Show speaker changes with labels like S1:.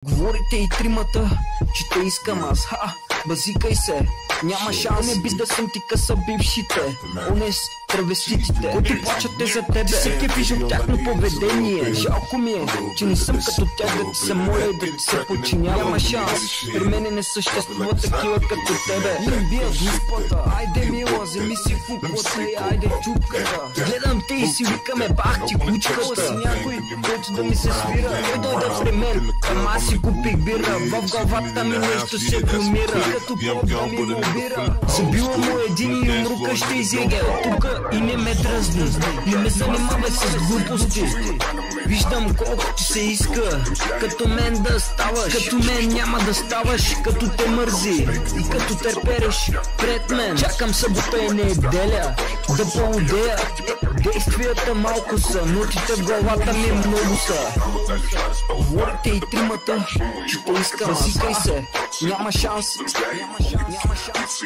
S1: Говорите и тримата, че те искам аз. Базикай се, няма шанс. Не би да съм ти къса бившите, онес травеститите, които плачате за тебе. Ти се кефиш от тяхно поведение. Жалко ми е, че не съм като тях, да ти се моля и да ти се подчинявам. Няма шанс, при мене не съществува такива като тебе. Им бият глупата, айде мила, вземи си куклата и айде чупката. Гледам те и си викаме бах ти кучката. Си някой, който да ми се свира, той дойде при мен, ама аз си купих бира. В главата ми нещо се промира, като пот да ми го убира. Забила му един и умрука ще изяге от тука и не ме дразни. Не ме занимавай с глупости. Виждам колко ти се иска като мен да ставаш. Като мен няма да ставаш, като те мързи и като търпереш пред мен. Чакам събота и неделя да поудея. Действията малко са, нотите в главата ми много са. Говорите и тримата, че те искам. Засикай се, няма шанс. Няма шанс.